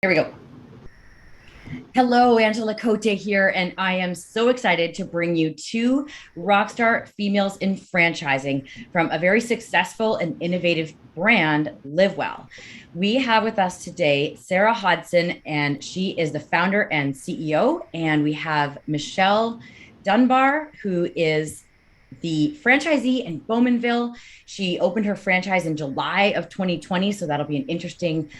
Here we go. Hello, Angela Cote here, and I am so excited to bring you two rockstar females in franchising from a very successful and innovative brand, Livewell. We have with us today Sara Hodson, and she is the founder and CEO, and we have Michelle Dunbar, who is the franchisee in Bowmanville. She opened her franchise in July of 2020. So that'll be an interesting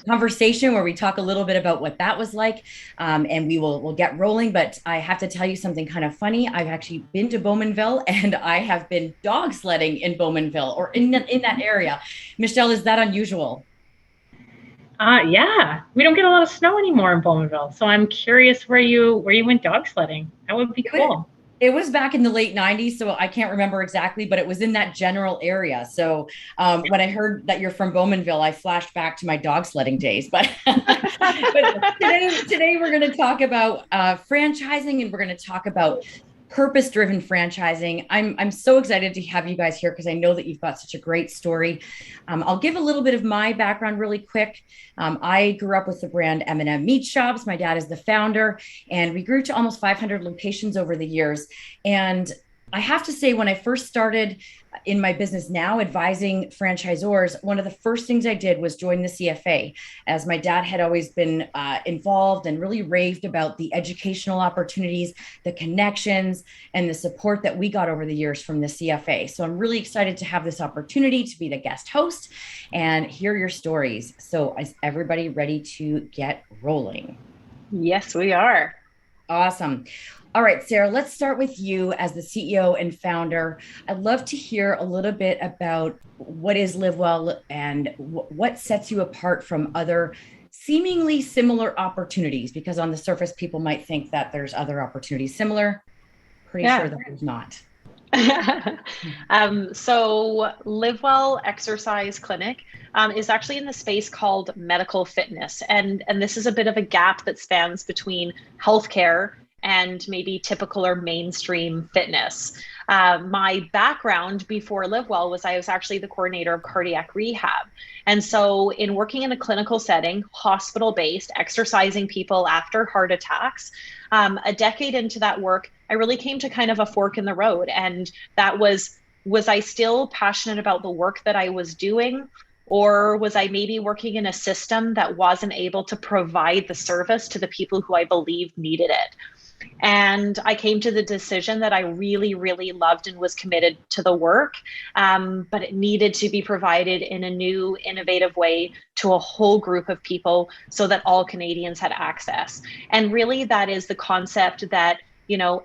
conversation where we talk a little bit about what that was like. And we'll get rolling. But I have to tell you something kind of funny. I've actually been to Bowmanville and I have been dog sledding in Bowmanville or in that area. Michelle, is that unusual? Yeah, we don't get a lot of snow anymore in Bowmanville. So I'm curious where you went dog sledding. That would be cool. It was back in the late 90s, so I can't remember exactly, but it was in that general area. So when I heard that you're from Bowmanville, I flashed back to my dog sledding days. But, but today we're going to talk about franchising, and we're going to talk about purpose-driven franchising. I'm so excited to have you guys here because I know that you've got such a great story. I'll give a little bit of my background really quick. I grew up with the brand M&M Meat Shops. My dad is the founder, and we grew to almost 500 locations over the years. And I have to say, when I first started in my business now, advising franchisors, one of the first things I did was join the CFA, as my dad had always been involved and really raved about the educational opportunities, the connections, and the support that we got over the years from the CFA. So I'm really excited to have this opportunity to be the guest host and hear your stories. So is everybody ready to get rolling? Yes, we are. Awesome. All right, Sara, let's start with you as the CEO and founder. I'd love to hear a little bit about what is Livewell and what sets you apart from other seemingly similar opportunities, because on the surface, people might think that there's other opportunities similar. Pretty sure that there's not. So Livewell Exercise Clinic is actually in the space called medical fitness. And this is a bit of a gap that spans between healthcare and maybe typical or mainstream fitness. My background before Livewell was I was actually the coordinator of cardiac rehab. And so in working in a clinical setting, hospital-based, exercising people after heart attacks, a decade into that work, I really came to kind of a fork in the road. And that was I still passionate about the work that I was doing? Or was I maybe working in a system that wasn't able to provide the service to the people who I believed needed it? And I came to the decision that I really, really loved and was committed to the work, but it needed to be provided in a new, innovative way to a whole group of people so that all Canadians had access. And really, that is the concept that,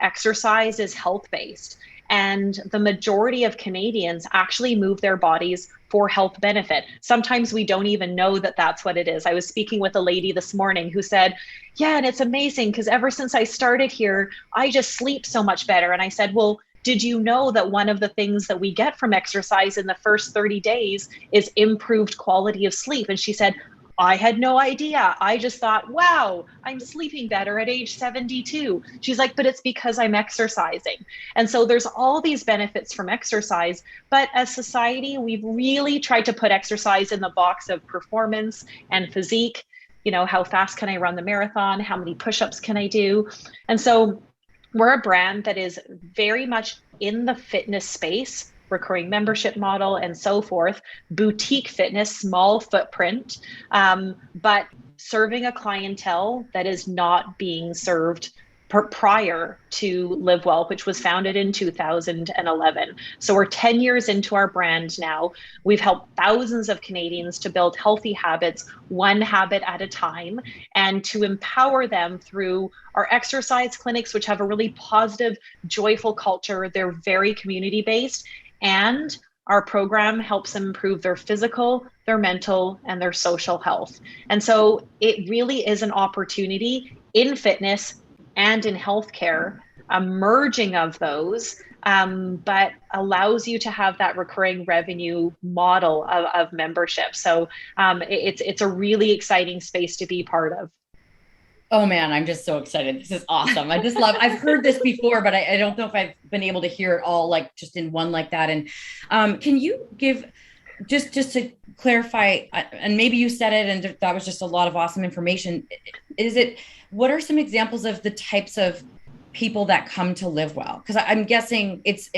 exercise is health-based. And the majority of Canadians actually move their bodies for health benefit. Sometimes we don't even know that that's what it is. I was speaking with a lady this morning who said, yeah, and it's amazing because ever since I started here, I just sleep so much better. And I said, well, did you know that one of the things that we get from exercise in the first 30 days is improved quality of sleep? And she said, I had no idea. I just thought, wow, I'm sleeping better at age 72. She's like, but it's because I'm exercising. And so there's all these benefits from exercise. But as society, we've really tried to put exercise in the box of performance and physique. How fast can I run the marathon? How many push-ups can I do? And so we're a brand that is very much in the fitness space, recurring membership model and so forth, boutique fitness, small footprint, but serving a clientele that is not being served prior to Livewell, which was founded in 2011. So we're 10 years into our brand now. We've helped thousands of Canadians to build healthy habits, one habit at a time, and to empower them through our exercise clinics, which have a really positive, joyful culture. They're very community-based, and our program helps them improve their physical, their mental, and their social health. And so it really is an opportunity in fitness and in healthcare, a merging of those, but allows you to have that recurring revenue model of membership. So it's a really exciting space to be part of. Oh man, I'm just so excited. This is awesome. I've heard this before, but I don't know if I've been able to hear it all like just in one like that. And can you give just to clarify, and maybe you said it and that was just a lot of awesome information. What are some examples of the types of people that come to Livewell? Because I'm guessing it's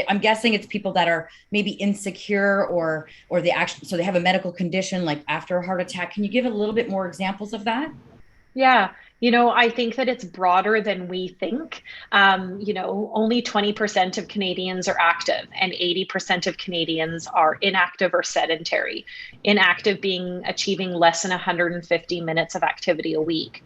people that are maybe insecure or so they have a medical condition like after a heart attack. Can you give a little bit more examples of that? Yeah, I think that it's broader than we think. Only 20% of Canadians are active, and 80% of Canadians are inactive or sedentary. Inactive being achieving less than 150 minutes of activity a week.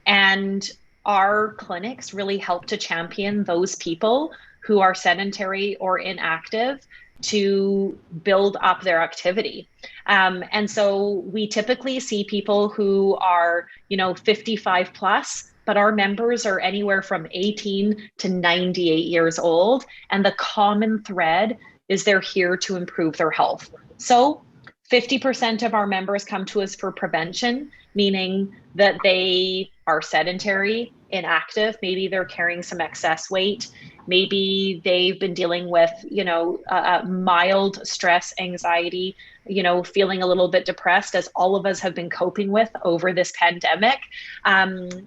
And our clinics really help to champion those people who are sedentary or inactive to build up their activity. And so we typically see people who are, 55 plus, but our members are anywhere from 18 to 98 years old. And the common thread is they're here to improve their health. So 50% of our members come to us for prevention, meaning that they are sedentary, inactive, maybe they're carrying some excess weight, maybe they've been dealing with, mild stress, anxiety, feeling a little bit depressed, as all of us have been coping with over this pandemic.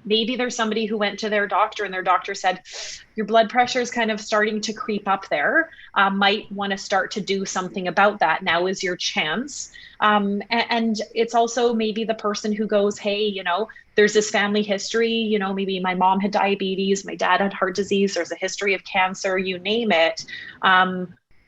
Maybe there's somebody who went to their doctor and their doctor said, your blood pressure is kind of starting to creep up there. Might want to start to do something about that. Now is your chance. And it's also maybe the person who goes, hey, there's this family history, maybe my mom had diabetes, my dad had heart disease, there's a history of cancer, you name it.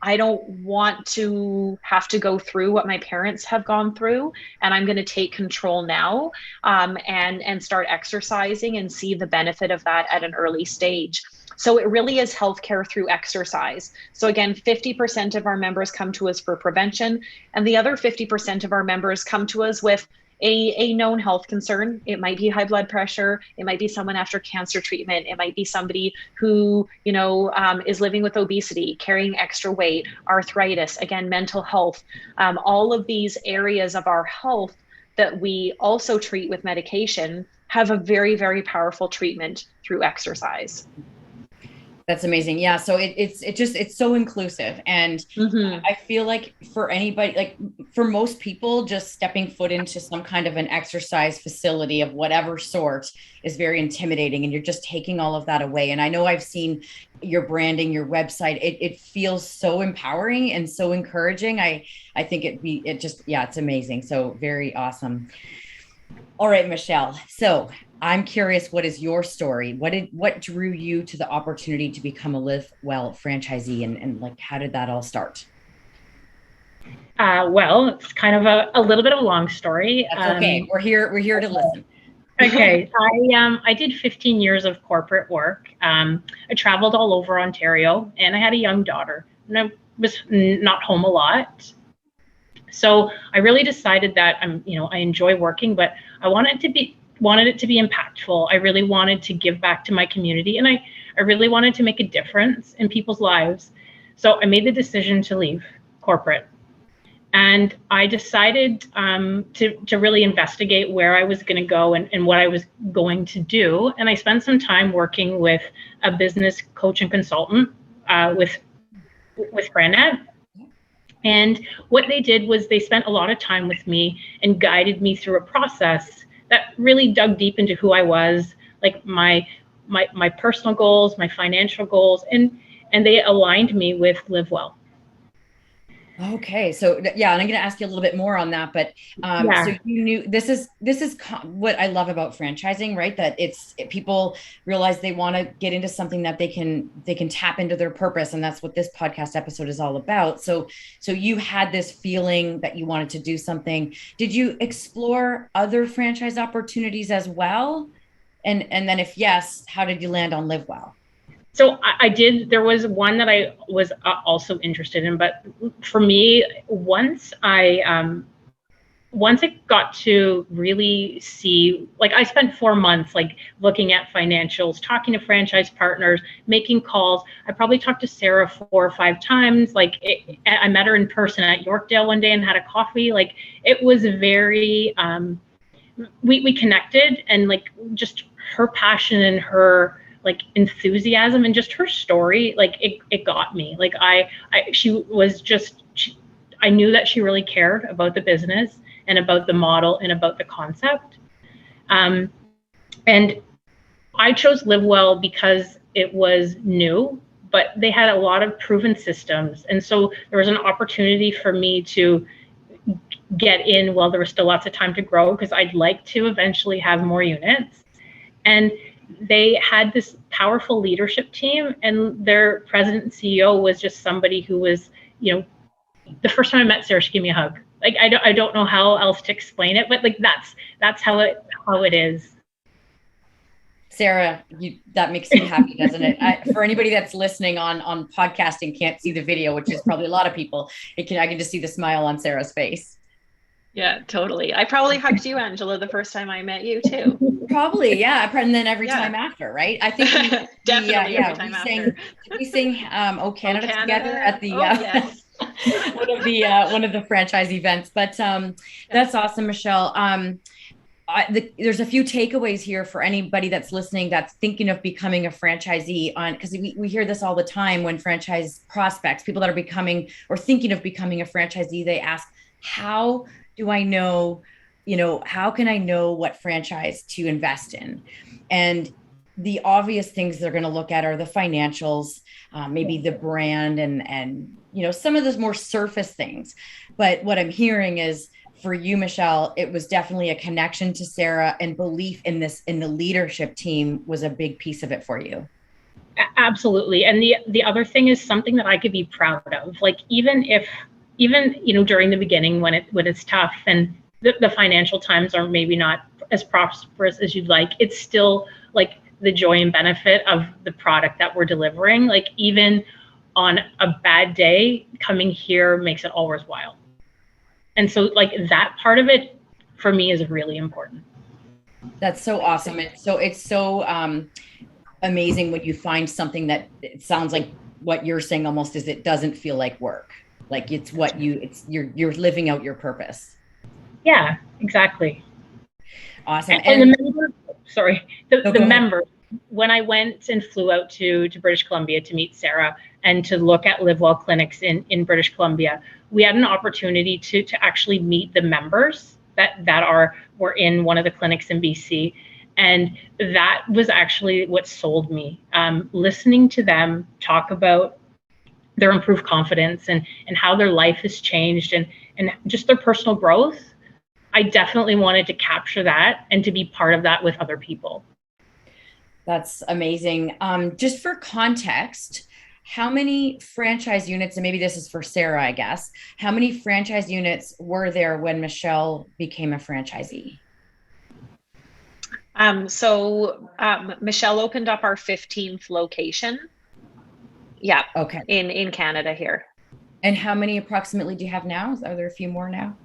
I don't want to have to go through what my parents have gone through, and I'm going to take control now, and start exercising and see the benefit of that at an early stage. So it really is healthcare through exercise. So again, 50% of our members come to us for prevention, and the other 50% of our members come to us with a known health concern. It might be high blood pressure. It might be someone after cancer treatment. It might be somebody who, is living with obesity, carrying extra weight, arthritis, again, mental health. All of these areas of our health that we also treat with medication have a very, very powerful treatment through exercise. That's amazing. Yeah. So it's so inclusive. And I feel like for anybody, like for most people, just stepping foot into some kind of an exercise facility of whatever sort is very intimidating, and you're just taking all of that away. And I know I've seen your branding, your website, it feels so empowering and so encouraging. I think it's amazing. So very awesome. All right, Michelle. So I'm curious, what is your story? What drew you to the opportunity to become a Livewell franchisee, and like, how did that all start? Well, it's kind of a little bit of a long story. That's okay. We're here to listen. Okay. I did 15 years of corporate work. I traveled all over Ontario, and I had a young daughter, and I was not home a lot. So I really decided that I enjoy working, but I wanted it to be impactful. I really wanted to give back to my community, and I really wanted to make a difference in people's lives. So I made the decision to leave corporate, and I decided to really investigate where I was going to go and what I was going to do. And I spent some time working with a business coach and consultant with Franet. And what they did was they spent a lot of time with me and guided me through a process that really dug deep into who I was, like my personal goals, my financial goals, and they aligned me with Livewell. Okay. So yeah, and I'm going to ask you a little bit more on that, but so you knew this is what I love about franchising, right? That people realize they want to get into something that they can tap into their purpose. And that's what this podcast episode is all about. So you had this feeling that you wanted to do something. Did you explore other franchise opportunities as well? And then if yes, how did you land on Livewell? So I did. There was one that I was also interested in, but for me, once I got to really see, like, I spent 4 months like looking at financials, talking to franchise partners, making calls. I probably talked to Sara 4 or 5 times. Like, I met her in person at Yorkdale one day and had a coffee. Like, it was very, we connected, and like just her passion and her like enthusiasm and just her story, like it got me. Like I knew that she really cared about the business and about the model and about the concept. And I chose Livewell because it was new, but they had a lot of proven systems. And so there was an opportunity for me to get in while there was still lots of time to grow, because I'd like to eventually have more units. And they had this powerful leadership team, and their president and CEO was just somebody who was, the first time I met Sara, she gave me a hug. Like, I don't know how else to explain it, but like that's how it is. Sara, that makes you happy, doesn't it? For anybody that's listening on podcasting, can't see the video, which is probably a lot of people. I can just see the smile on Sara's face. Yeah, totally. I probably hugged you, Angela, the first time I met you too. Probably, yeah. And then every time after, right? I think definitely every time after. We sang "Oh Canada" together at the yes. one of the franchise events. But that's awesome, Michelle. There's a few takeaways here for anybody that's listening that's thinking of becoming a franchisee, because we hear this all the time when franchise prospects, people that are becoming or thinking of becoming a franchisee, they ask, how do I know, how can I know what franchise to invest in? And the obvious things they're going to look at are the financials, maybe the brand and some of those more surface things. But what I'm hearing is, for you, Michelle, it was definitely a connection to Sara, and belief in the leadership team was a big piece of it for you. Absolutely. And the other thing is something that I could be proud of. Like, even during the beginning when it's tough and the financial times are maybe not as prosperous as you'd like, it's still like the joy and benefit of the product that we're delivering. Like, even on a bad day, coming here makes it all worthwhile. And so, like, that part of it for me is really important. That's so awesome. It's so amazing when you find something that it sounds like what you're saying almost is, it doesn't feel like work. Like, it's you're living out your purpose. Yeah, exactly. Awesome. And the members, the members, when I went and flew out to British Columbia to meet Sara and to look at Livewell clinics in British Columbia, we had an opportunity to actually meet the members that were in one of the clinics in BC. And that was actually what sold me. Listening to them talk about their improved confidence and how their life has changed and just their personal growth, I definitely wanted to capture that and to be part of that with other people. That's amazing. Just for context, how many franchise units, and maybe this is for Sara, I guess, how many franchise units were there when Michelle became a franchisee? Michelle opened up our 15th location. Yeah. Okay. In Canada here. And how many approximately do you have now? Are there a few more now?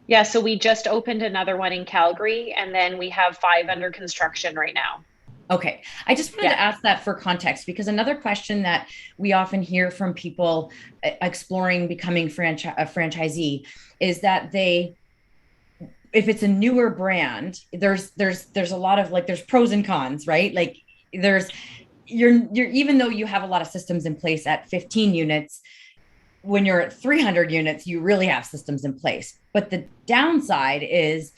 Yeah. So we just opened another one in Calgary, and then we have 5 under construction right now. Okay. I just wanted to ask that for context, because another question that we often hear from people exploring becoming a franchisee is that if it's a newer brand, there's a lot of, like, there's pros and cons, right? Like, you're even though you have a lot of systems in place at 15 units, when you're at 300 units, you really have systems in place. But the downside is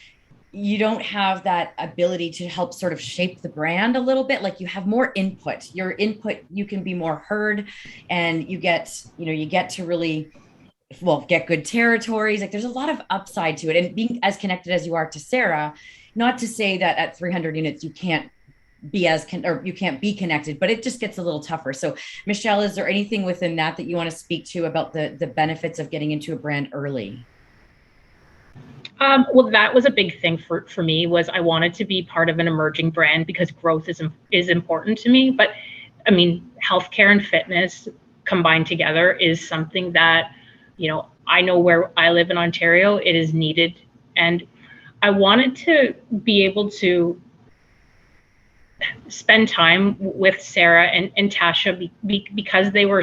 you don't have that ability to help sort of shape the brand a little bit. Like, you have more input. Your input, you can be more heard, and you get to really, get good territories. Like, there's a lot of upside to it. And being as connected as you are to Sara, not to say that at 300 units, you can't be you can't be connected, but it just gets a little tougher. So Michelle, is there anything within that you want to speak to about the benefits of getting into a brand early? Well, that was a big thing for me, was I wanted to be part of an emerging brand because growth is important to me. But I mean, healthcare and fitness combined together is something that, I know where I live in Ontario, it is needed. And I wanted to be able to spend time with Sara and Tasha because they were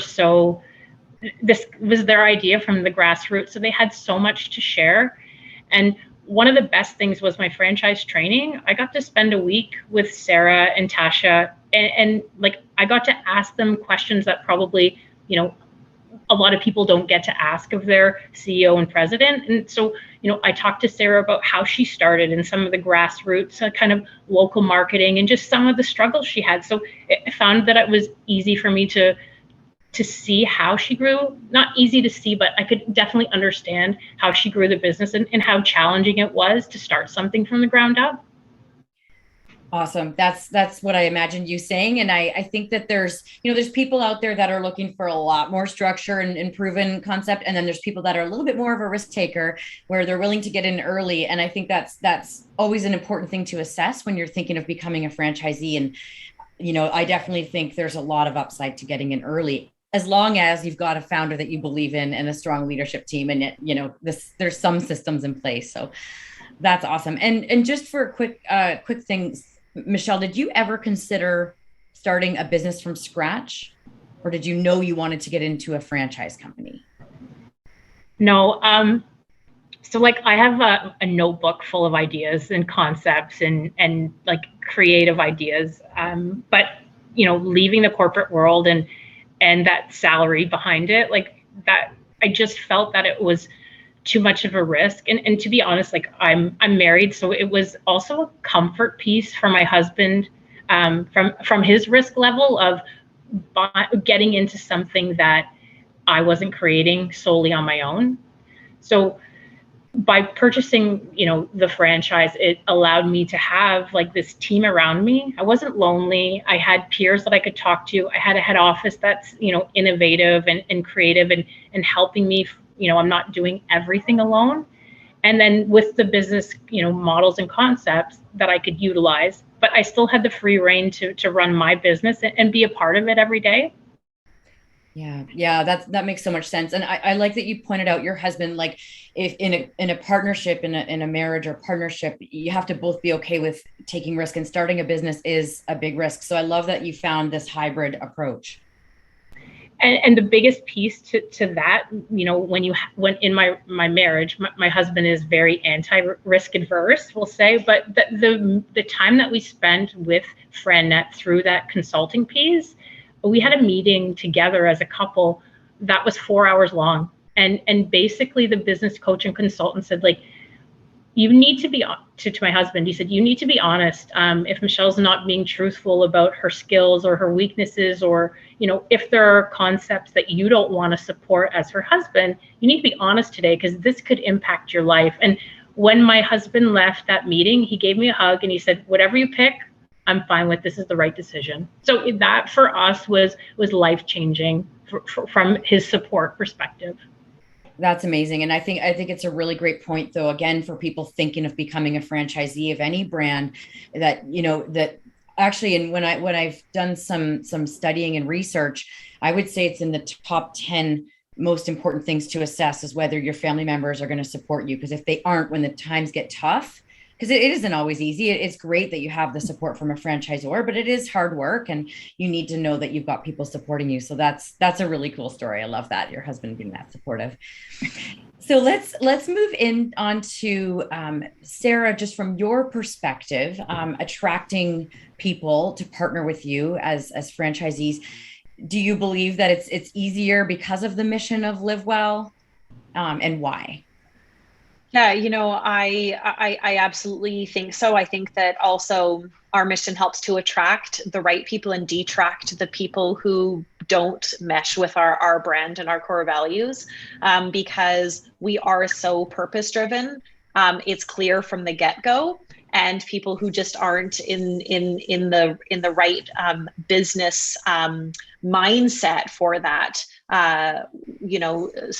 this was their idea from the grassroots. So they had so much to share. And one of the best things was my franchise training. I got to spend a week with Sara and Tasha, and like, I got to ask them questions that probably, a lot of people don't get to ask of their CEO and president. And so, I talked to Sara about how she started and some of the grassroots kind of local marketing and just some of the struggles she had. So I found that it was easy for me to see how she grew. Not easy to see, but I could definitely understand how she grew the business and how challenging it was to start something from the ground up. Awesome. That's what I imagined you saying. And I think that there's people out there that are looking for a lot more structure and proven concept. And then there's people that are a little bit more of a risk taker where they're willing to get in early. And I think that's always an important thing to assess when you're thinking of becoming a franchisee. And, I definitely think there's a lot of upside to getting in early, as long as you've got a founder that you believe in and a strong leadership team. And there's some systems in place. So that's awesome. And just for quick things, Michelle, did you ever consider starting a business from scratch, or did you know you wanted to get into a franchise company? No. So I have a notebook full of ideas and concepts and like creative ideas. But leaving the corporate world and that salary behind it, that, I just felt that it was too much of a risk. And to be honest, I'm married, so it was also a comfort piece for my husband, from his risk level of getting into something that I wasn't creating solely on my own. So by purchasing, the franchise, it allowed me to have this team around me. I wasn't lonely. I had peers that I could talk to. I had a head office that's, innovative and creative and helping me. I'm not doing everything alone. And then with the business, models and concepts that I could utilize, but I still had the free reign to run my business and be a part of it every day. Yeah, that makes so much sense. And I like that you pointed out your husband, if in a partnership, in a marriage or partnership, you have to both be okay with taking risk, and starting a business is a big risk. So I love that you found this hybrid approach. And the biggest piece to that, when in my marriage, my husband is very anti-risk adverse, we'll say, but the time that we spent with FranNet through that consulting piece, we had a meeting together as a couple that was 4 hours long. And basically the business coach and consultant said, you need to be, to my husband, he said, you need to be honest. If Michelle's not being truthful about her skills or her weaknesses, or, if there are concepts that you don't want to support as her husband, you need to be honest today, because this could impact your life. And when my husband left that meeting, he gave me a hug and he said, whatever you pick, I'm fine with. This is the right decision. So that for us was life-changing from his support perspective. That's amazing. And I think it's a really great point, though, again, for people thinking of becoming a franchisee of any brand, that, that actually, and when I've done some studying and research, I would say it's in the top 10 most important things to assess is whether your family members are going to support you. Because if they aren't, when the times get tough, because it isn't always easy. It's great that you have the support from a franchisor, but it is hard work, and you need to know that you've got people supporting you. So that's a really cool story. I love that, your husband being that supportive. So let's move in on to Sara, just from your perspective, attracting people to partner with you as franchisees. Do you believe that it's easier because of the mission of Livewell, and why? Yeah, I absolutely think so. I think that also our mission helps to attract the right people and detract the people who don't mesh with our brand and our core values, because we are so purpose-driven. It's clear from the get-go, and people who just aren't in the right business mindset for that,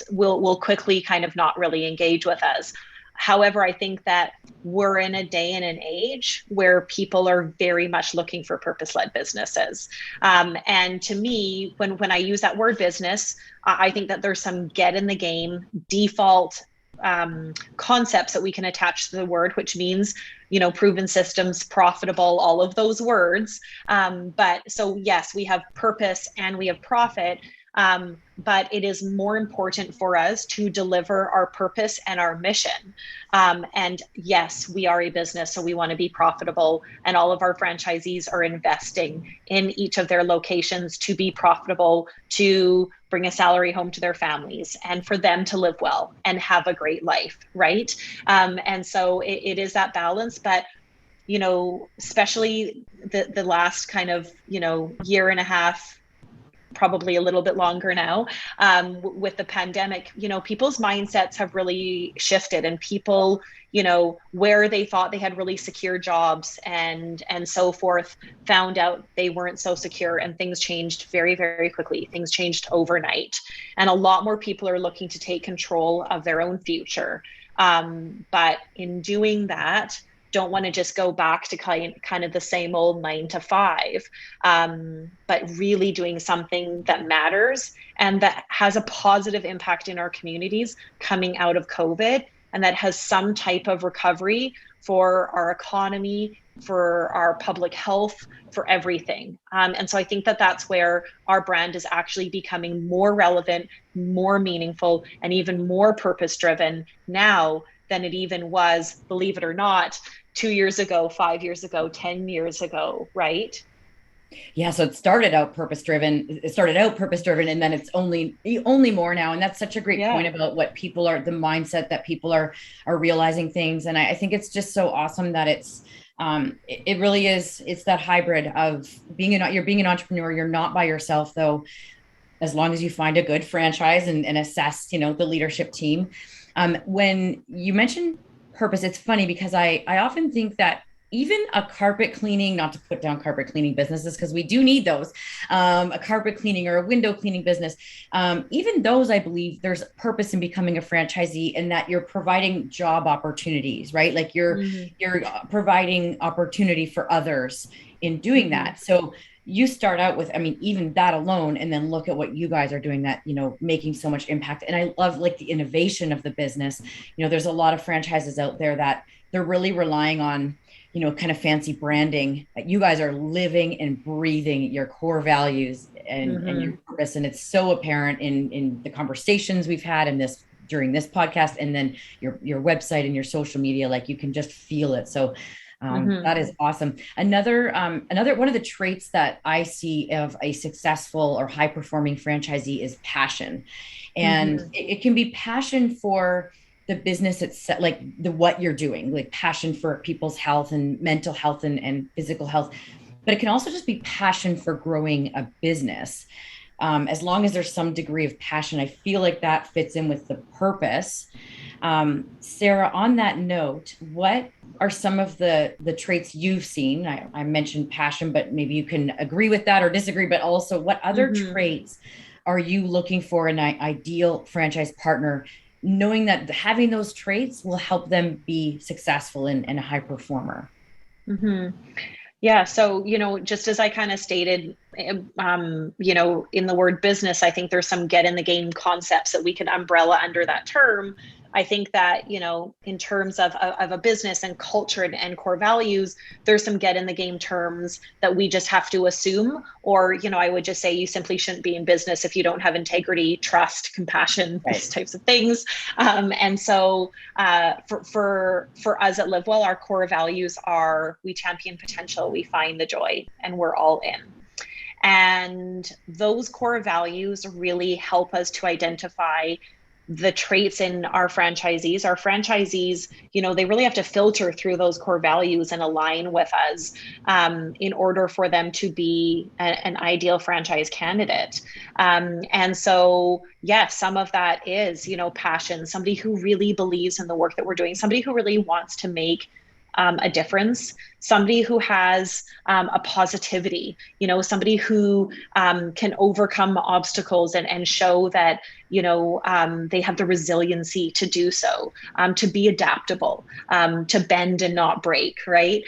will quickly kind of not really engage with us. However, I think that we're in a day and an age where people are very much looking for purpose-led businesses. And to me, when I use that word business, I think that there's some get in the game default concepts that we can attach to the word, which means, proven systems, profitable, all of those words. But so yes, we have purpose and we have profit. but it is more important for us to deliver our purpose and our mission. And yes, we are a business, so we want to be profitable, and all of our franchisees are investing in each of their locations to be profitable, to bring a salary home to their families, and for them to live well and have a great life, right? And so it is that balance, but especially the last kind of, year and a half, probably a little bit longer now, with the pandemic, people's mindsets have really shifted, and people, where they thought they had really secure jobs and so forth, found out they weren't so secure, and things changed very, very quickly. Things changed overnight, and a lot more people are looking to take control of their own future. But in doing that, don't want to just go back to kind of the same old 9 to 5, but really doing something that matters and that has a positive impact in our communities coming out of COVID, and that has some type of recovery for our economy, for our public health, for everything. And so I think that that's where our brand is actually becoming more relevant, more meaningful, and even more purpose-driven now than it even was, believe it or not, 2 years ago, 5 years ago, 10 years ago, right? Yeah, so it started out purpose driven, and then it's only more now. And that's such a great point about what people are, the mindset that people are realizing things. And I think it's just so awesome that it really is, it's that hybrid of you're being an entrepreneur. You're not by yourself though, as long as you find a good franchise and assess, the leadership team. When you mention purpose, it's funny because I often think that even a carpet cleaning, not to put down carpet cleaning businesses, because we do need those, a carpet cleaning or a window cleaning business, even those, I believe there's purpose in becoming a franchisee, in that you're providing job opportunities, right? Like you're providing opportunity for others in doing that. So you start out with, even that alone, and then look at what you guys are doing, that, making so much impact. And I love like the innovation of the business. There's a lot of franchises out there that they're really relying on, kind of fancy branding. You guys are living and breathing your core values and your purpose. And it's so apparent in the conversations we've had during this podcast, and then your website and your social media, like you can just feel it. So that is awesome. Another one of the traits that I see of a successful or high performing franchisee is passion. And it can be passion for the business itself, like what you're doing, like passion for people's health and mental health and physical health. But it can also just be passion for growing a business. As long as there's some degree of passion, I feel like that fits in with the purpose. Sara, on that note, what are some of the traits you've seen? I mentioned passion, but maybe you can agree with that or disagree, but also what other traits are you looking for in an ideal franchise partner, knowing that having those traits will help them be successful and a high performer? Yeah. So, just as I kind of stated, in the word business, I think there's some get in the game concepts that we could umbrella under that term. I think that, in terms of a business and culture and core values, there's some get in the game terms that we just have to assume, or, I would just say you simply shouldn't be in business if you don't have integrity, trust, compassion, those types of things. And so for us at Livewell, our core values are: we champion potential, we find the joy, and we're all in. And those core values really help us to identify the traits in our franchisees. Our franchisees, they really have to filter through those core values and align with us in order for them to be an ideal franchise candidate. And so, yes, some of that is, passion, somebody who really believes in the work that we're doing, somebody who really wants to make a difference, somebody who has a positivity, somebody who can overcome obstacles and show that, they have the resiliency to do so, to be adaptable, to bend and not break, right?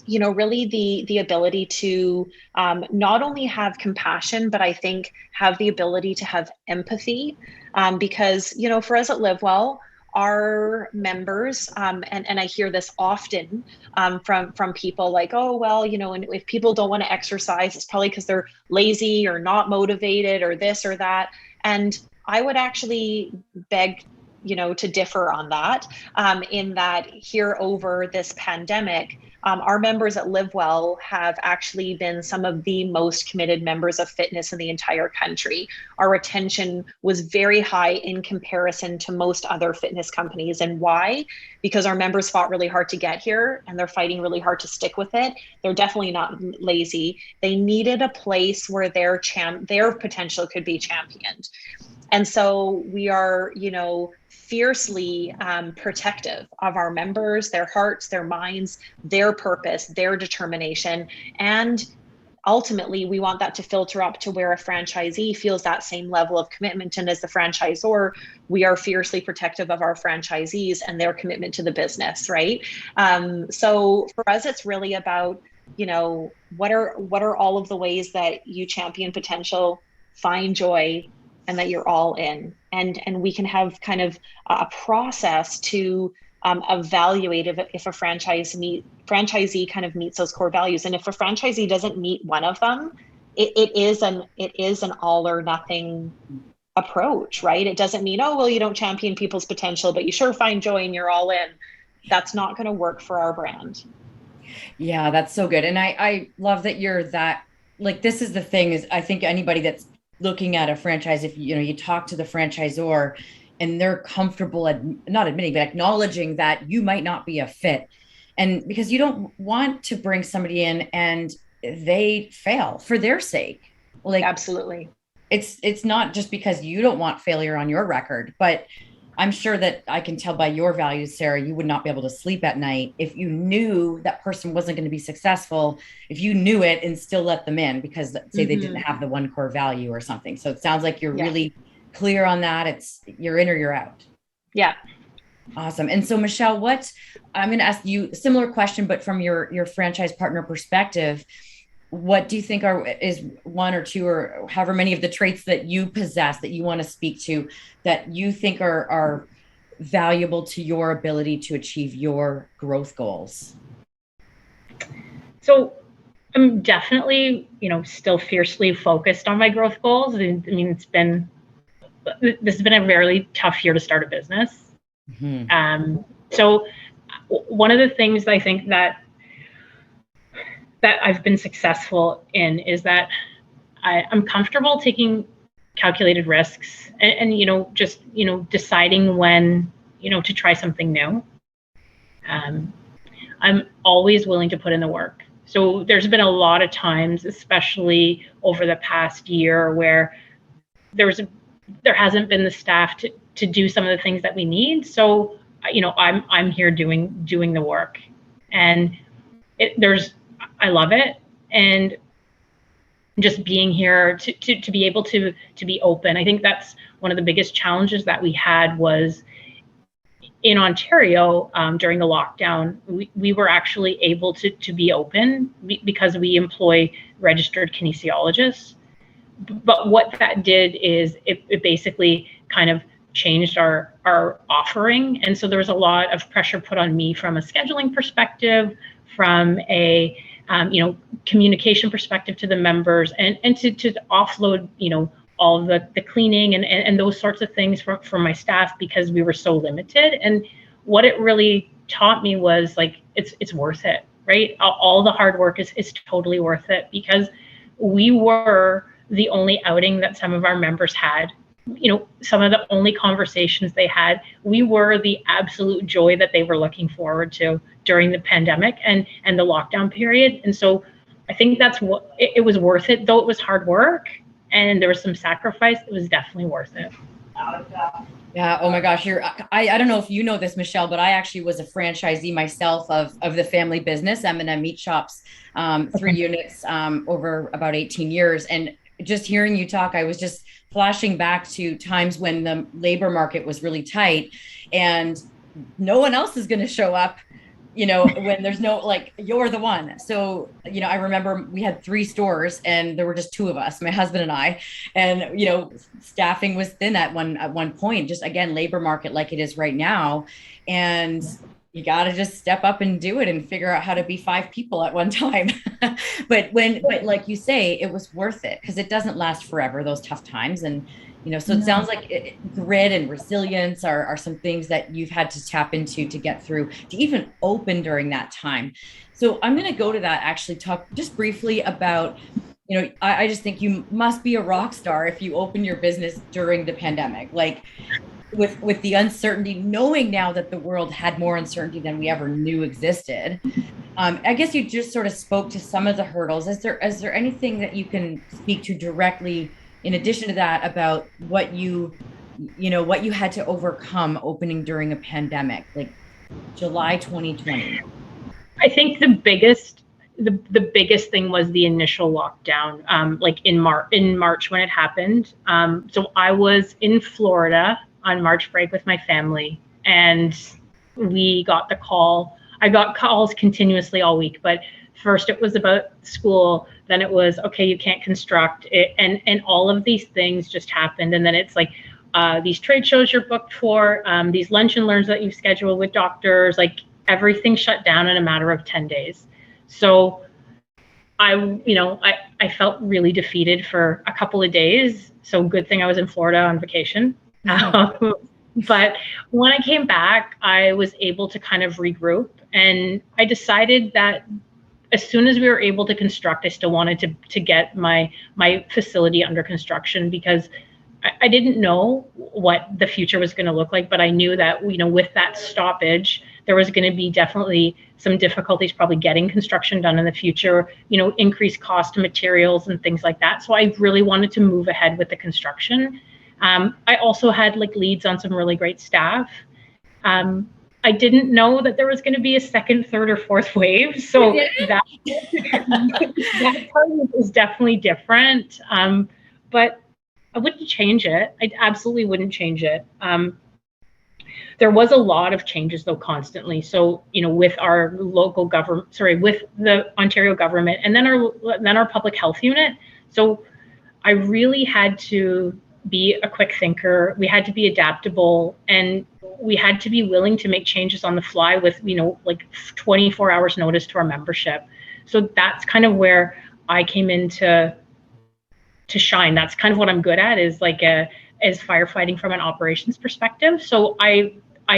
Really the ability to not only have compassion, but I think have the ability to have empathy, because, for us at Livewell, our members, and I hear this often from people like, oh, well, you know, and if people don't want to exercise, it's probably because they're lazy or not motivated or this or that. And I would actually beg, you know, to differ on that, in that here over this pandemic, our members at Livewell have actually been some of the most committed members of fitness in the entire country. Our retention was very high in comparison to most other fitness companies. And why? Because our members fought really hard to get here, and they're fighting really hard to stick with it. They're definitely not lazy. They needed a place where their potential could be championed. And so we are, you know, fiercely protective of our members, their hearts, their minds, their purpose, their determination. And ultimately, we want that to filter up to where a franchisee feels that same level of commitment. And as the franchisor, we are fiercely protective of our franchisees and their commitment to the business, right? So for us, it's really about, you know, what are all of the ways that you champion potential, find joy, and that you're all in, and we can have kind of a process to evaluate if a franchisee kind of meets those core values. And if a franchisee doesn't meet one of them, it is an all or nothing approach, right? It doesn't mean, oh, well, you don't champion people's potential, but you sure find joy and you're all in. That's not going to work for our brand. Yeah, that's so good. And I love that you're that, like, this is the thing is, I think anybody that's looking at a franchise, if you know, you talk to the franchisor and they're comfortable not admitting, but acknowledging that you might not be a fit. And because you don't want to bring somebody in and they fail for their sake. Like, absolutely. It's not just because you don't want failure on your record, but I'm sure that I can tell by your values, Sara, you would not be able to sleep at night if you knew that person wasn't going to be successful, if you knew it and still let them in because, say, they didn't have the one core value or something. So it sounds like you're really clear on that. It's you're in or you're out. Yeah. Awesome. And so, Michelle, I'm going to ask you a similar question, but from your franchise partner perspective, what do you think is one or two or however many of the traits that you possess that you want to speak to that you think are valuable to your ability to achieve your growth goals? So I'm definitely, you know, still fiercely focused on my growth goals. I mean, this has been a very tough year to start a business. Mm-hmm. So one of the things I think that I've been successful in is that I'm comfortable taking calculated risks and you know, just, you know, deciding when, you know, to try something new. I'm always willing to put in the work. So there's been a lot of times, especially over the past year, where there hasn't been the staff to do some of the things that we need. So, you know, I'm here doing the work, and I love it. And just being here to be able to be open. I think that's one of the biggest challenges that we had was in Ontario during the lockdown. We were actually able to be open because we employ registered kinesiologists. But what that did is it basically kind of changed our offering. And so there was a lot of pressure put on me from a scheduling perspective, from a communication perspective to the members, and to offload, you know, all of the cleaning and those sorts of things from my staff because we were so limited. And what it really taught me was like, it's worth it, right? All the hard work is totally worth it, because we were the only outing that some of our members had. You know, some of the only conversations they had, we were the absolute joy that they were looking forward to during the pandemic and the lockdown period. And so I think that's what it was worth it, though it was hard work and there was some sacrifice. It was definitely worth it. Yeah. Oh my gosh. I don't know if you know this, Michelle, but I actually was a franchisee myself of the family business, M&M Meat Shops, 3 units over about 18 years. And just hearing you talk, I was just flashing back to times when the labor market was really tight and no one else is going to show up when there's no, like, you're the one. So, I remember we had 3 stores and there were just 2 of us, my husband and I, and, staffing was thin at one point, just again, labor market like it is right now. And you got to just step up and do it and figure out how to be 5 people at one time. but like you say, it was worth it because it doesn't last forever, those tough times. And, so it sounds like grit and resilience are some things that you've had to tap into to get through, to even open during that time. So I'm going to go to that, actually talk just briefly about, I just think you must be a rock star if you open your business during the pandemic, like with the uncertainty, knowing now that the world had more uncertainty than we ever knew existed. I guess you just sort of spoke to some of the hurdles. Is there anything that you can speak to directly in addition to that about what you had to overcome opening during a pandemic, like July 2020? I think the biggest thing was the initial lockdown, like in March when it happened. So I was in Florida on March break with my family, and we got the call. I got calls continuously all week, but first it was about school, then it was, okay, you can't construct it, and all of these things just happened. And then it's like, these trade shows you're booked for, these lunch and learns that you've scheduled with doctors, like everything shut down in a matter of 10 days. So I felt really defeated for a couple of days. So good thing I was in Florida on vacation. But when I came back, I was able to kind of regroup, and I decided that as soon as we were able to construct, I still wanted to get my facility under construction, because I didn't know what the future was going to look like, but I knew that, with that stoppage, there was going to be definitely some difficulties probably getting construction done in the future, increased cost of materials and things like that. So I really wanted to move ahead with the construction. I also had leads on some really great staff. I didn't know that there was going to be a second, third, or fourth wave. So that part is definitely different. But I wouldn't change it. I absolutely wouldn't change it. There was a lot of changes though constantly. So, with our local government, with the Ontario government, and then our public health unit. So I really had to be a quick thinker. We had to be adaptable, and we had to be willing to make changes on the fly with, 24 hours notice to our membership. So that's kind of where I came in to shine. That's kind of what I'm good at, is is firefighting from an operations perspective. So I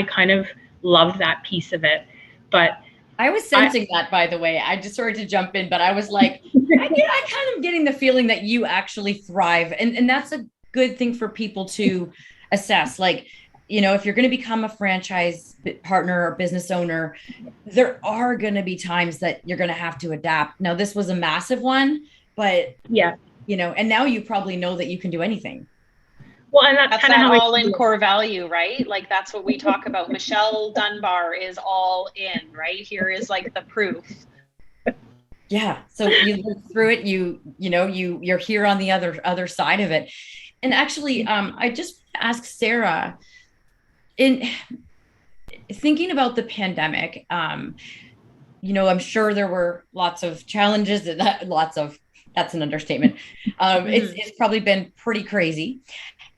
kind of loved that piece of it. But I was sensing that, by the way. I just sorry to jump in, but I was like, I kind of getting the feeling that you actually thrive. And that's a good thing for people to assess. Like, if you're going to become a franchise partner or business owner, there are going to be times that you're going to have to adapt. Now, this was a massive one, but and now you probably know that you can do anything. Well, and that's kind of that all in core value, right? Like, that's what we talk about. Michelle Dunbar is all in, right? Here is the proof. Yeah. So you live through it, you're here on the other side of it. And actually, I just asked Sara, in thinking about the pandemic, I'm sure there were lots of challenges, and that's an understatement. It's probably been pretty crazy.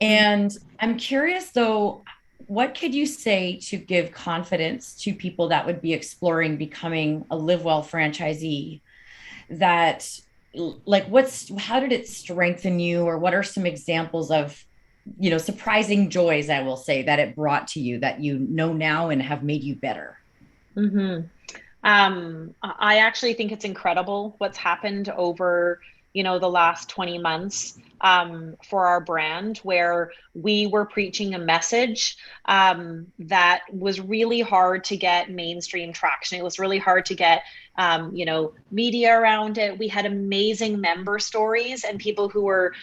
And I'm curious though, what could you say to give confidence to people that would be exploring becoming a Livewell franchisee? That how did it strengthen you, or what are some examples of, surprising joys, I will say, that it brought to you that now and have made you better? Mm-hmm. I actually think it's incredible what's happened over, the last 20 months for our brand, where we were preaching a message that was really hard to get mainstream traction. It was really hard to get, media around it. We had amazing member stories and people who were,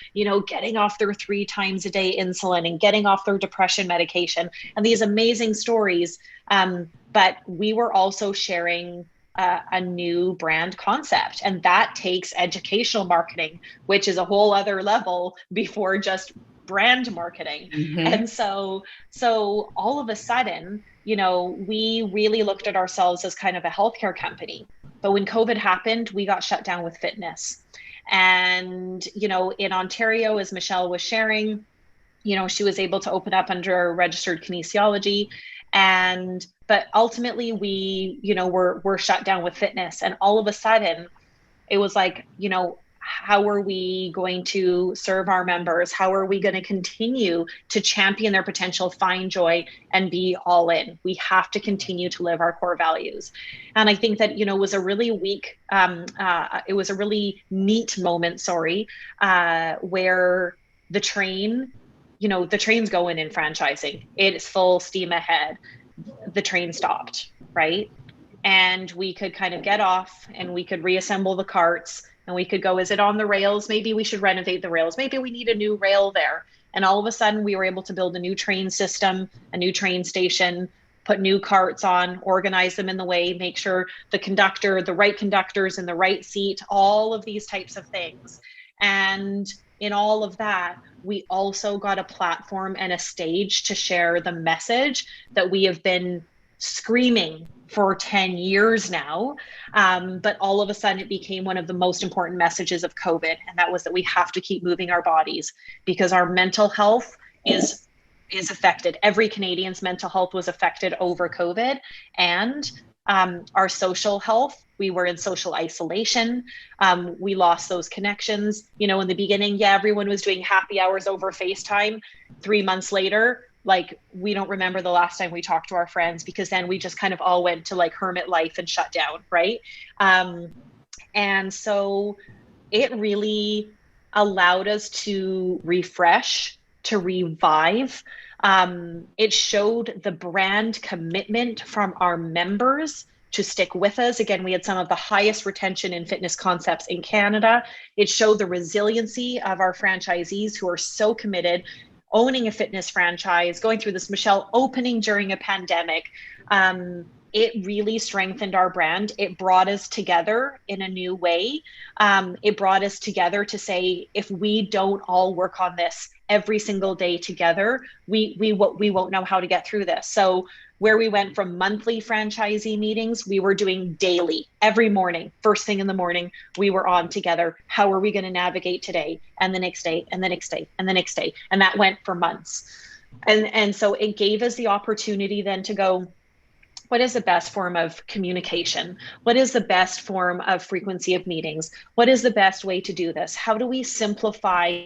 getting off their 3 times a day insulin and getting off their depression medication, and these amazing stories. But we were also sharing a new brand concept, and that takes educational marketing, which is a whole other level before just brand marketing. Mm-hmm. And so all of a sudden, we really looked at ourselves as kind of a healthcare company. But when COVID happened, we got shut down with fitness. And, in Ontario, as Michelle was sharing, she was able to open up under registered kinesiology. But ultimately we, we're shut down with fitness. And all of a sudden it was like, how are we going to serve our members? How are we going to continue to champion their potential, find joy, and be all in? We have to continue to live our core values. And I think that, it was a really neat moment, where the train's going in franchising. It's full steam ahead. The train stopped, right? And we could kind of get off and we could reassemble the carts and we could go, is it on the rails? Maybe we should renovate the rails. Maybe we need a new rail there. And all of a sudden we were able to build a new train system, a new train station, put new carts on, organize them in the way, make sure the right conductor's in the right seat, all of these types of things. And in all of that, we also got a platform and a stage to share the message that we have been screaming for 10 years now. But all of a sudden it became one of the most important messages of COVID. And that was that we have to keep moving our bodies because our mental health is affected. Every Canadian's mental health was affected over COVID, and our social health. We were in social isolation. We lost those connections. In the beginning, everyone was doing happy hours over FaceTime. 3 months later, we don't remember the last time we talked to our friends because then we just kind of all went to hermit life and shut down, right? And so it really allowed us to refresh, to revive. It showed the brand commitment from our members to stick with us. Again, we had some of the highest retention in fitness concepts in Canada. It showed the resiliency of our franchisees who are so committed, owning a fitness franchise, going through this, Michelle, opening during a pandemic. It really strengthened our brand. It brought us together in a new way. It brought us together to say, if we don't all work on this every single day together, we won't know how to get through this. So where we went from monthly franchisee meetings, we were doing daily, every morning, first thing in the morning, we were on together. How are we going to navigate today and the next day and the next day and the next day? And that went for months. And so it gave us the opportunity then to go, what is the best form of communication? What is the best form of frequency of meetings? What is the best way to do this? How do we simplify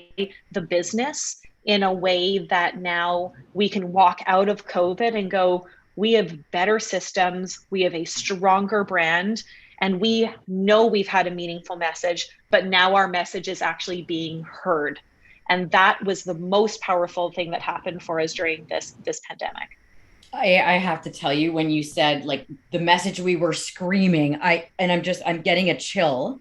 the business in a way that now we can walk out of COVID and go, we have better systems, we have a stronger brand, and we know we've had a meaningful message, but now our message is actually being heard. And that was the most powerful thing that happened for us during this pandemic. I have to tell you, when you said the message we were screaming, I'm getting a chill,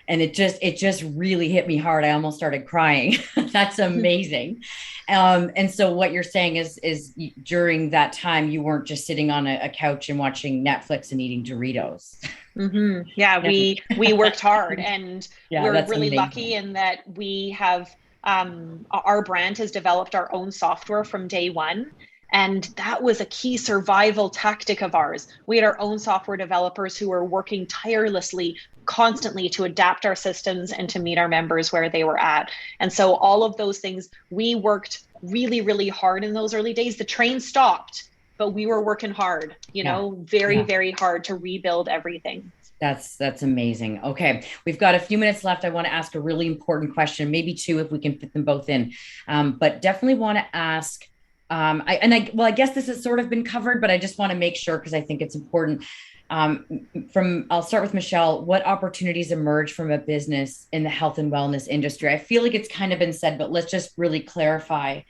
and it just really hit me hard. I almost started crying. That's amazing. And so what you're saying is during that time, you weren't just sitting on a couch and watching Netflix and eating Doritos. Mm-hmm. Yeah, we worked hard, and we're really amazing. lucky in that we have, our brand has developed our own software from day one. And that was a key survival tactic of ours. We had our own software developers who were working tirelessly, constantly to adapt our systems and to meet our members where they were at. And so all of those things, we worked really, really hard in those early days. The train stopped, but we were working hard, very hard to rebuild everything. That's amazing. Okay. We've got a few minutes left. I want to ask a really important question, maybe two, if we can fit them both in. But definitely want to ask, I guess this has sort of been covered, but I just want to make sure, because I think it's important. I'll start with Michelle. What opportunities emerge from a business in the health and wellness industry? I feel like it's kind of been said, but let's just really clarify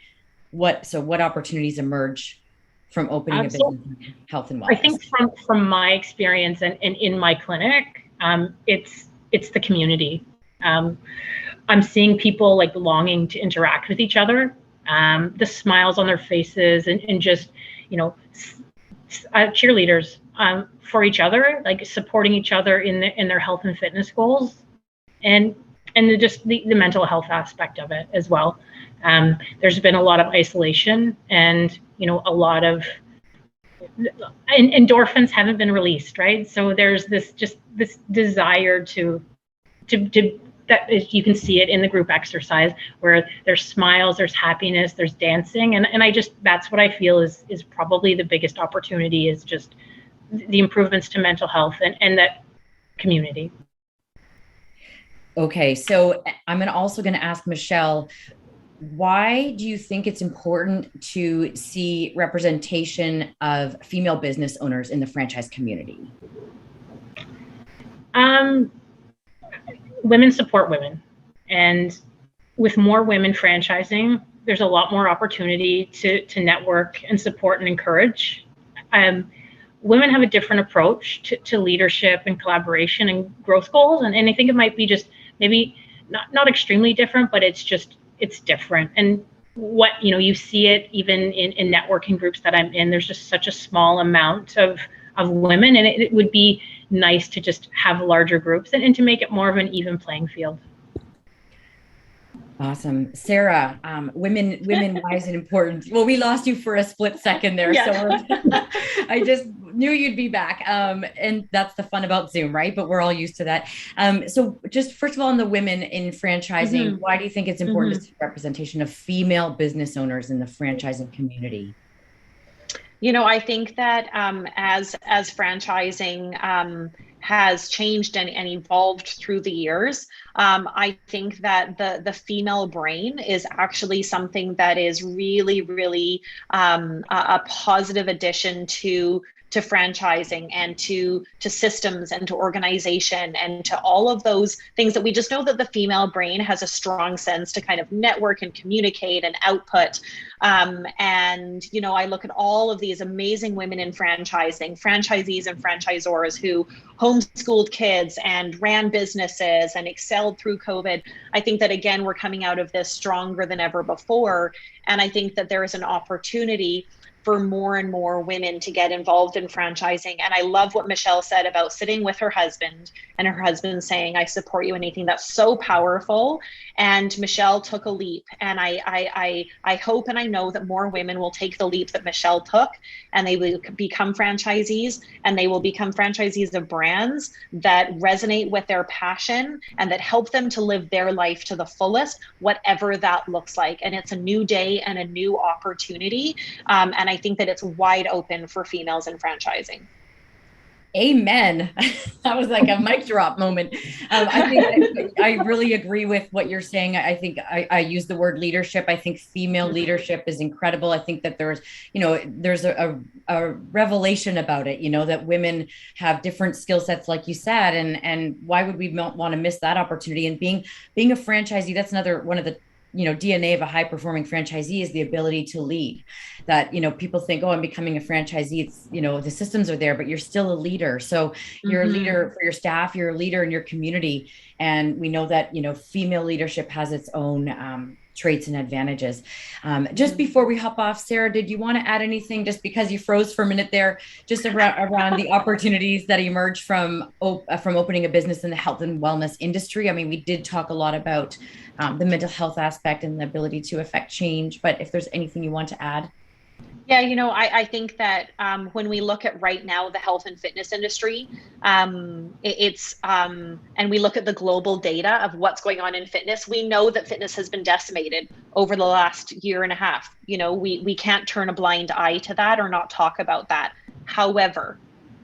what opportunities emerge from opening a business in health and wellness. I think from my experience and in my clinic, it's the community. I'm seeing people longing to interact with each other. The smiles on their faces and just, cheerleaders for each other, supporting each other in their health and fitness goals. And and just the mental health aspect of it as well. There's been a lot of isolation, and a lot of endorphins haven't been released, right? So there's this desire to that you can see it in the group exercise, where there's smiles, there's happiness, there's dancing, and that's what I feel is probably the biggest opportunity, is just the improvements to mental health and that community. Okay, so I'm also going to ask Michelle, why do you think it's important to see representation of female business owners in the franchise community? Women support women, and with more women franchising, there's a lot more opportunity to network and support and encourage. Women have a different approach to leadership and collaboration and growth goals, and I think it might be just maybe not extremely different, but it's different. And what you see it even in networking groups that I'm in, there's just such a small amount of women, and it would be nice to just have larger groups and to make it more of an even playing field. Awesome. Sara, women, why is it important? Well, we lost you for a split second there. Yeah. So I just knew you'd be back. And that's the fun about Zoom, right? But we're all used to that. So just first of all, on the women in franchising, why do you think it's important to see representation of female business owners in the franchising community? I think that as franchising has changed and evolved through the years, I think that the female brain is actually something that is really, really a positive addition to franchising and to systems and to organization and to all of those things that we just know that the female brain has a strong sense to kind of network and communicate and output. I look at all of these amazing women in franchising, franchisees and franchisors who homeschooled kids and ran businesses and excelled through COVID. I think that, again, we're coming out of this stronger than ever before. And I think that there is an opportunity for more and more women to get involved in franchising. And I love what Michelle said about sitting with her husband and her husband saying, I support you in anything. That's so powerful. And Michelle took a leap. And I hope and I know that more women will take the leap that Michelle took, and they will become franchisees, and they will become franchisees of brands that resonate with their passion and that help them to live their life to the fullest, whatever that looks like. And it's a new day and a new opportunity. And I think that it's wide open for females in franchising. Amen. That was like a mic drop moment. I think I really agree with what you're saying. I think I use the word leadership. I think female leadership is incredible. I think that there's a revelation about it, that women have different skill sets, like you said, and why would we want to miss that opportunity? And being a franchisee, that's another one of the DNA of a high performing franchisee is the ability to lead. That, people think, oh, I'm becoming a franchisee. It's, the systems are there, but you're still a leader. So you're a leader for your staff, you're a leader in your community. And we know that, female leadership has its own traits and advantages. Just before we hop off, Sara, did you want to add anything, just because you froze for a minute there, just around the opportunities that emerge from opening a business in the health and wellness industry? I mean, we did talk a lot about the mental health aspect and the ability to affect change, but if there's anything you want to add. Yeah, I think that when we look at right now the health and fitness industry, and we look at the global data of what's going on in fitness, we know that fitness has been decimated over the last year and a half. We can't turn a blind eye to that or not talk about that. However,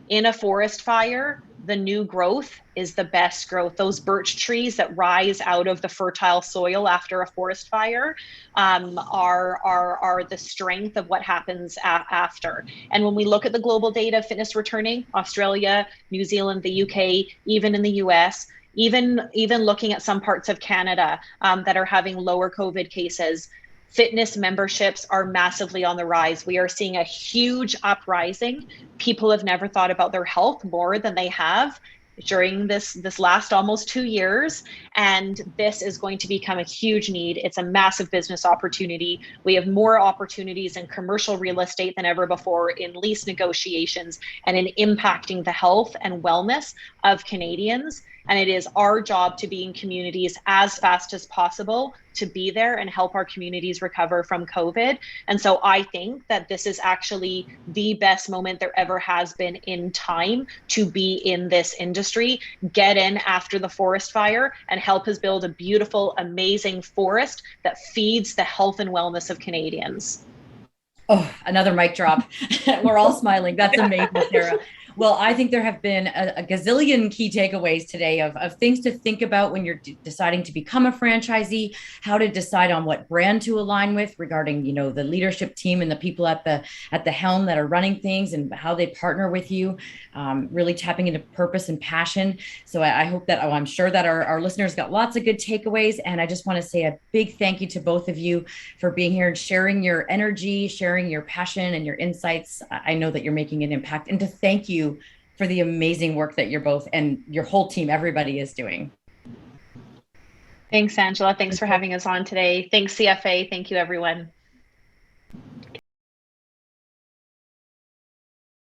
in a forest fire, the new growth is the best growth. Those birch trees that rise out of the fertile soil after a forest fire are the strength of what happens after. And when we look at the global data of fitness returning, Australia, New Zealand, the UK, even in the US, even looking at some parts of Canada that are having lower COVID cases, fitness memberships are massively on the rise. We are seeing a huge uprising. People have never thought about their health more than they have during this last almost 2 years. And this is going to become a huge need. It's a massive business opportunity. We have more opportunities in commercial real estate than ever before, in lease negotiations, and in impacting the health and wellness of Canadians. And it is our job to be in communities as fast as possible to be there and help our communities recover from COVID. And so I think that this is actually the best moment there ever has been in time to be in this industry, get in after the forest fire and help us build a beautiful, amazing forest that feeds the health and wellness of Canadians. Oh, another mic drop. We're all smiling. That's amazing, Sara. Well, I think there have been a gazillion key takeaways today of things to think about when you're deciding to become a franchisee, how to decide on what brand to align with regarding, the leadership team and the people at the helm that are running things and how they partner with you, really tapping into purpose and passion. So I hope that, I'm sure that our listeners got lots of good takeaways. And I just want to say a big thank you to both of you for being here and sharing your energy, sharing your passion and your insights. I know that you're making an impact, and to thank you for the amazing work that you're both and your whole team, everybody is doing. Thanks, Angela. Thanks for having us on today. Thanks, CFA. Thank you, everyone.